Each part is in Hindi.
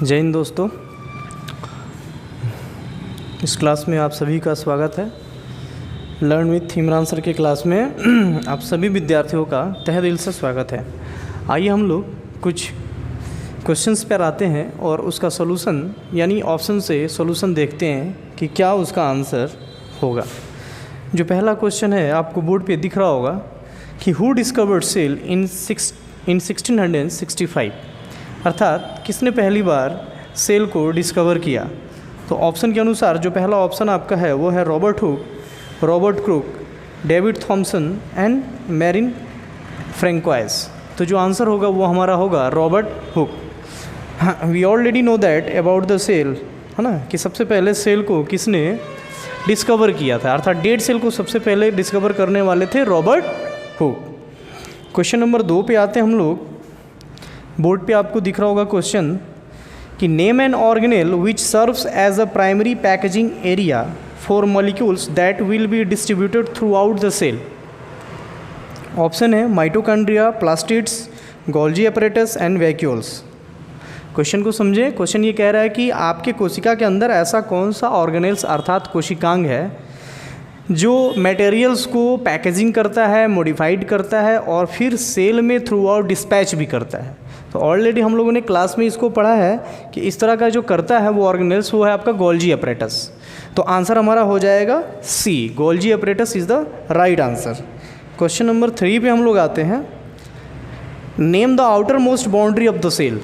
जय हिंद दोस्तों, इस क्लास में आप सभी का स्वागत है। लर्न विथ इमरान सर के क्लास में आप सभी विद्यार्थियों का तहे दिल से स्वागत है। आइए हम लोग कुछ क्वेश्चंस पर आते हैं और उसका सॉल्यूशन यानी ऑप्शन से सॉल्यूशन देखते हैं कि क्या उसका आंसर होगा। जो पहला क्वेश्चन है आपको बोर्ड पे दिख रहा होगा कि हु डिस्कवर्ड सेल इन 1665, अर्थात किसने पहली बार सेल को डिस्कवर किया। तो ऑप्शन के अनुसार जो पहला ऑप्शन आपका है वो है Robert Hooke, Robert Crook, David Thomson and Marin Francois. तो जो आंसर होगा वो हमारा होगा रॉबर्ट हुक। हाँ, we already know that about the cell, है ना, कि सबसे पहले सेल को किसने डिस्कवर किया था, अर्थात डेड सेल को सबसे पहले डिस्कवर करने वाले थे रॉबर्ट हुक। क्वेश्चन नंबर 2 पे आते हैं हम लोग। बोर्ड पे आपको दिख रहा होगा क्वेश्चन कि name an organelle which serves as a primary packaging area for molecules that will be distributed throughout the cell. Option है mitochondria, plastids, Golgi apparatus and vacuoles. Question को समझे। क्वेश्चन ये कह रहा है कि आपके कोशिका के अंदर ऐसा कौन सा ऑर्गेनेल्स अर्थात कोशिकांग है जो मटेरियल्स को पैकेजिंग करता है, मॉडिफाइड करता है और फिर सेल में थ्रू आउट डिस्पैच भी करता है। तो ऑलरेडी हम लोगों ने क्लास में इसको पढ़ा है कि इस तरह का जो करता है वो ऑर्गेनेल्स वो है आपका गोल्जी अपरेटस। तो आंसर हमारा हो जाएगा C, Golgi apparatus is the right answer. Question number 3 पे हम लोग आते हैं। Name the outermost boundary of the cell.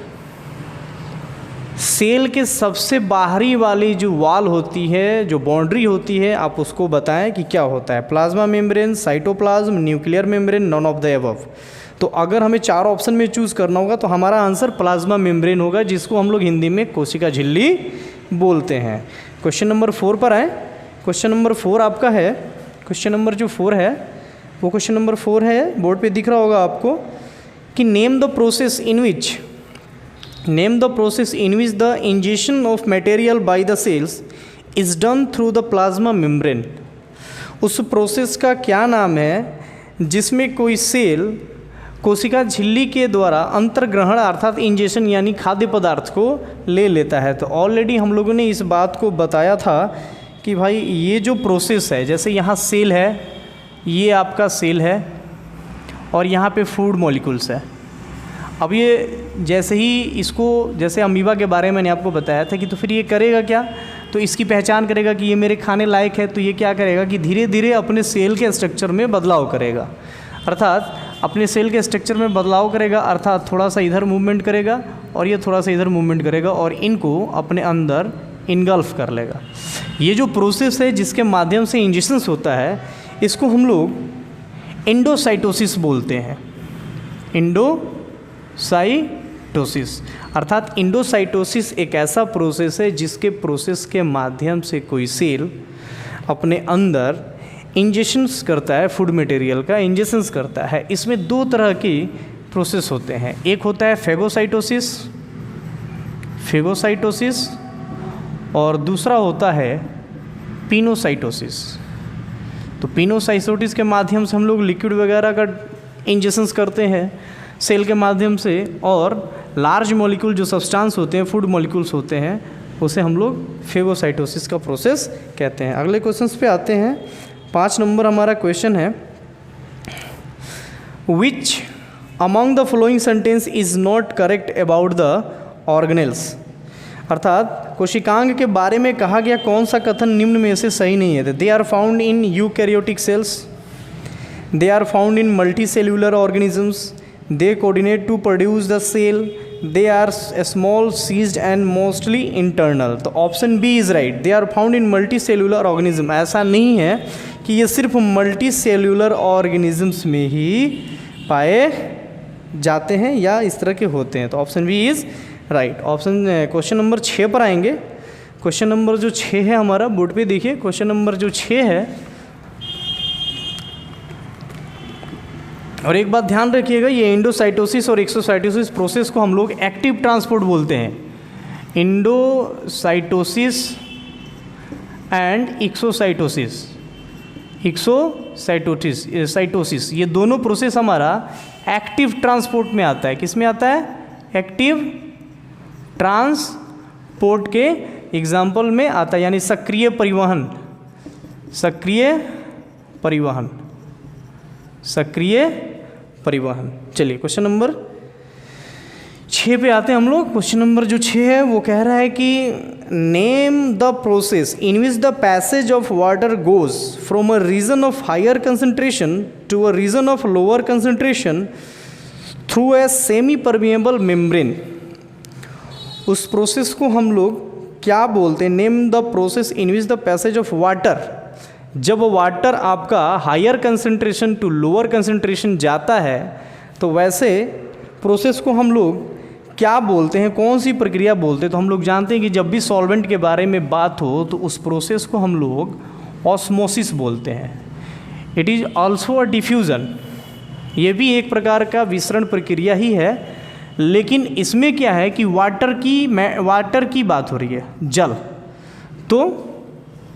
Cell के सबसे बाहरी वाली जो वॉल होती है, जो बाउंड्री होती है, आप उसको बताएं कि क्या होता है। Plasma membrane, cytoplasm, nuclear membrane, none of the above. तो अगर हमें 4 ऑप्शन में चूज़ करना होगा तो हमारा आंसर प्लाज्मा मेम्ब्रेन होगा, जिसको हम लोग हिंदी में कोशिका झिल्ली बोलते हैं। क्वेश्चन नंबर 4 पर आए। क्वेश्चन नंबर 4 आपका है, क्वेश्चन नंबर जो 4 है वो क्वेश्चन नंबर 4 है, बोर्ड पे दिख रहा होगा आपको कि name the process in which the injection of material by the cells is done through the plasma membrane. उस प्रोसेस का क्या नाम है जिसमें कोई सेल कोशिका झिल्ली के द्वारा अंतर्ग्रहण अर्थात इंजेक्शन यानी खाद्य पदार्थ को ले लेता है। तो ऑलरेडी हम लोगों ने इस बात को बताया था कि भाई ये जो प्रोसेस है, जैसे यहाँ सेल है, ये आपका सेल है और यहाँ पे फूड मॉलिक्यूल्स है। अब ये जैसे ही इसको, जैसे अमीबा के बारे में मैंने आपको बताया था कि तो फिर ये करेगा क्या, तो इसकी पहचान करेगा कि ये मेरे खाने लायक है, तो ये क्या करेगा कि धीरे धीरे अपने सेल के स्ट्रक्चर में बदलाव करेगा, अर्थात अपने सेल के स्ट्रक्चर में बदलाव करेगा, अर्थात थोड़ा सा इधर मूवमेंट करेगा और ये थोड़ा सा इधर मूवमेंट करेगा और इनको अपने अंदर इनगल्फ कर लेगा। ये जो प्रोसेस है जिसके माध्यम से इंजेक्शंस होता है, इसको हम लोग एंडोसाइटोसिस बोलते हैं। एंडोसाइटोसिस अर्थात एंडोसाइटोसिस एक ऐसा प्रोसेस है जिसके प्रोसेस के माध्यम से कोई सेल अपने अंदर इंजेक्शंस करता है, फूड मटेरियल का इंजेक्शंस करता है। इसमें 2 तरह की प्रोसेस होते हैं। एक होता है फेगोसाइटोसिस और दूसरा होता है पिनोसाइटोसिस। तो पिनोसाइटोसिस के माध्यम से हम लोग लिक्विड वगैरह का इंजेक्शंस करते हैं सेल के माध्यम से, और लार्ज मॉलिक्यूल जो सब्सटेंस होते हैं, फूड मॉलिक्यूल्स होते हैं, उसे हम लोग फेगोसाइटोसिस का प्रोसेस कहते हैं। अगले क्वेश्चंस पे आते हैं। 5 नंबर हमारा क्वेश्चन है, which among the following sentence is not correct about the organelles. अर्थात कोशिकांग के बारे में कहा गया कौन सा कथन निम्न में से सही नहीं है। They are found in eukaryotic cells, they are found in multicellular organisms, they coordinate to produce the cell, they are small seized and mostly internal। तो option B is right, they are found in multicellular organism. ऐसा नहीं है कि ये सिर्फ मल्टी सेल्यूलर ऑर्गेनिजम्स में ही पाए जाते हैं या इस तरह के होते हैं। तो option B is right. Question number 6 पर आएंगे। क्वेश्चन नंबर जो 6 है हमारा, बोर्ड पे देखिए, क्वेश्चन नंबर जो 6 है, और एक बात ध्यान रखिएगा, ये एंडोसाइटोसिस और एक्सोसाइटोसिस प्रोसेस को हम लोग एक्टिव ट्रांसपोर्ट बोलते हैं। एंडोसाइटोसिस एंड एक्सोसाइटोसिस ये दोनों प्रोसेस हमारा एक्टिव ट्रांसपोर्ट में आता है। किस में आता है? एक्टिव ट्रांसपोर्ट पोर्ट के एग्जाम्पल में आता है, यानी सक्रिय परिवहन, सक्रिय परिवहन, सक्रिय परिवहन। चलिए क्वेश्चन नंबर 6 पे आते हैं हम लोग। क्वेश्चन नंबर जो 6 है वो कह रहा है कि name the process in which the passage of water goes from a region of higher concentration to a region of lower concentration through a semipermeable membrane. उस प्रोसेस को हम लोग क्या बोलते हैं? Name the process in which the passage of water, जब वाटर आपका higher concentration to lower concentration जाता है तो वैसे प्रोसेस को हम लोग क्या बोलते हैं, कौन सी प्रक्रिया बोलते हैं? तो हम लोग जानते हैं कि जब भी सॉल्वेंट के बारे में बात हो तो उस प्रोसेस को हम लोग ऑस्मोसिस बोलते हैं। It is also a diffusion, ये भी एक प्रकार का विसरण प्रक्रिया ही है, लेकिन इसमें क्या है कि वाटर की बात हो रही है, जल, तो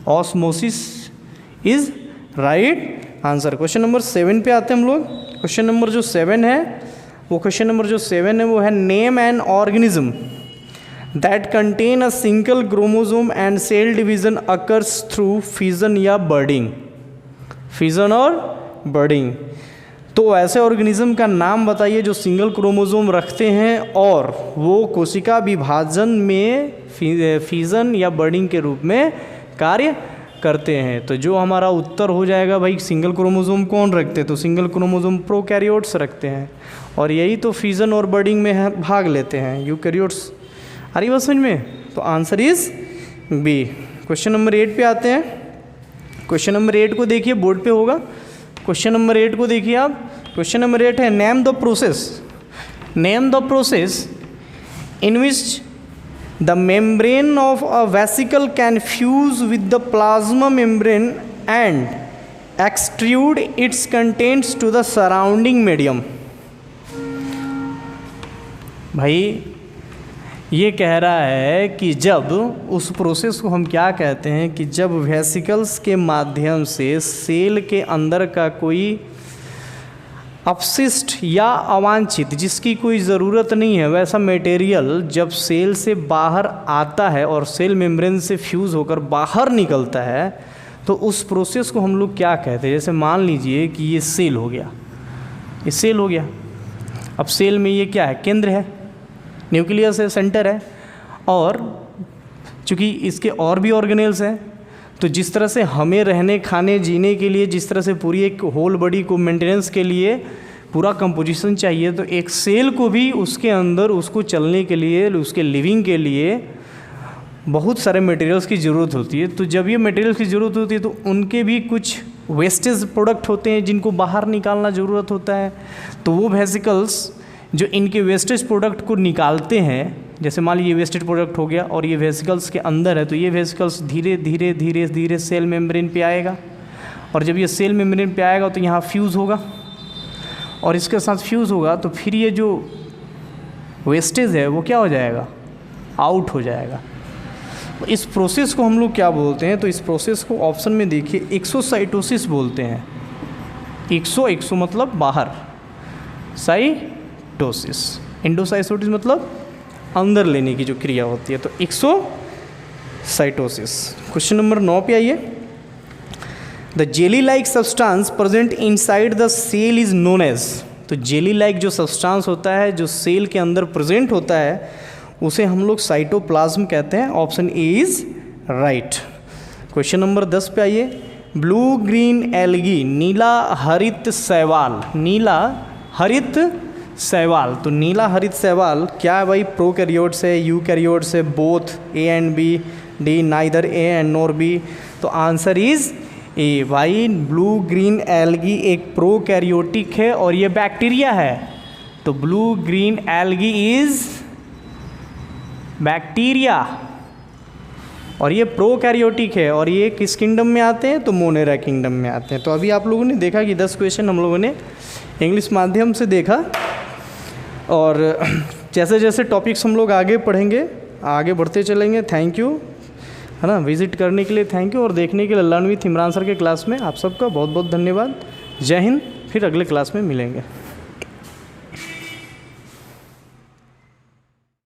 osmosis is right answer. Question number 7 पे आते हैं हम लोग। क्वेश्चन नंबर जो 7 है वो है name an organism that contain a single chromosome and cell division occurs through fission या बर्डिंग। फिजन और बर्डिंग, तो ऐसे ऑर्गेनिज्म का नाम बताइए जो सिंगल क्रोमोसोम रखते हैं और वो कोशिका विभाजन में फिजन या बर्डिंग के रूप में कार्य करते हैं। तो जो हमारा उत्तर हो जाएगा भाई, सिंगल क्रोमोसोम कौन रखते हैं? तो सिंगल क्रोमोसोम प्रोकैरियोट्स रखते हैं, और यही तो फिजन और बर्डिंग में भाग लेते हैं, यूकैरियोट्स। आ रही बात समझ में? तो answer is B. Question number 8 पे आते हैं। क्वेश्चन नंबर 8 को देखिए, बोर्ड पे होगा। क्वेश्चन नंबर 8 को देखिए आप। क्वेश्चन नंबर 8 है name the process, name the process in which the membrane of a vesicle can fuse with the plasma membrane and extrude its contents to the surrounding medium। भाई ये कह रहा है कि जब उस प्रोसेस को हम क्या कहते हैं कि जब वेसिकल्स के माध्यम से सेल के अंदर का कोई अपशिष्ट या अवांछित, जिसकी कोई ज़रूरत नहीं है, वैसा मटेरियल जब सेल से बाहर आता है और सेल मेम्ब्रेन से फ्यूज़ होकर बाहर निकलता है तो उस प्रोसेस को हम लोग क्या कहते हैं? जैसे मान लीजिए कि ये सेल हो गया, ये सेल हो गया। अब सेल में ये क्या है? केंद्र है, न्यूक्लियस है, सेंटर है, और चूँकि इसके और भी ऑर्गेनेल्स हैं, तो जिस तरह से हमें रहने खाने जीने के लिए जिस तरह से पूरी एक होल बॉडी को मेंटेनेंस के लिए पूरा कंपोजिशन चाहिए, तो एक सेल को भी उसके अंदर उसको चलने के लिए, उसके लिविंग के लिए बहुत सारे मटेरियल्स की ज़रूरत होती है। तो जब ये मटेरियल्स की ज़रूरत होती है तो उनके भी कुछ वेस्टेज प्रोडक्ट होते हैं जिनको बाहर निकालना ज़रूरत होता है। तो वो वेसिकल्स जो इनके वेस्टेज प्रोडक्ट को निकालते हैं, जैसे मान लीजिए वेस्टेज प्रोडक्ट हो गया और ये वेसिकल्स के अंदर है, तो ये वेसिकल्स धीरे धीरे धीरे धीरे सेल मेम्ब्रेन पे आएगा, और जब ये सेल मेम्ब्रेन पे आएगा तो यहाँ फ्यूज़ होगा, और इसके साथ फ्यूज़ होगा तो फिर ये जो वेस्टेज है वो क्या हो जाएगा? आउट हो जाएगा। तो इस प्रोसेस को हम लोग क्या बोलते हैं? तो इस प्रोसेस को ऑप्शन में देखिए एक्सोसाइटोसिस बोलते हैं। एक्सो मतलब बाहर, साइटोसिस, एंडोसाइटोसिस मतलब अंदर लेने की जो क्रिया होती है, तो एक्सोसाइटोसिस। क्वेश्चन नंबर 9 पे आइए। The jelly like substance present inside the cell is known as. तो जेली लाइक जो सब्सटेंस होता है जो सेल के अंदर प्रेजेंट होता है उसे हम लोग साइटोप्लाज्म कहते हैं। Option A is right. Question number 10 पे आइए। ब्लू ग्रीन एल्गी, नीला हरित शैवाल, नीला हरित शैवाल। तो नीला हरित शैवाल क्या है भाई? प्रोकैरियोट्स है, यूकैरियोट्स है, both A and B, D neither A and nor B. तो आंसर इज ए भाई। ब्लू ग्रीन एल्गी एक प्रोकैरियोटिक है और ये बैक्टीरिया है, तो blue green algae is bacteria और ये प्रोकैरियोटिक है, और ये किस किंगडम में आते हैं? तो मोनेरा किंगडम में आते हैं। तो अभी आप लोगों ने देखा कि 10 क्वेश्चन हम लोगों ने इंग्लिश माध्यम से देखा, और जैसे जैसे टॉपिक्स हम लोग आगे पढ़ेंगे, आगे बढ़ते चलेंगे। थैंक यू, है ना, विजिट करने के लिए थैंक यू, और देखने के लिए लर्न विथ इमरान सर के क्लास में आप सबका बहुत बहुत धन्यवाद। जय हिंद, फिर अगले क्लास में मिलेंगे।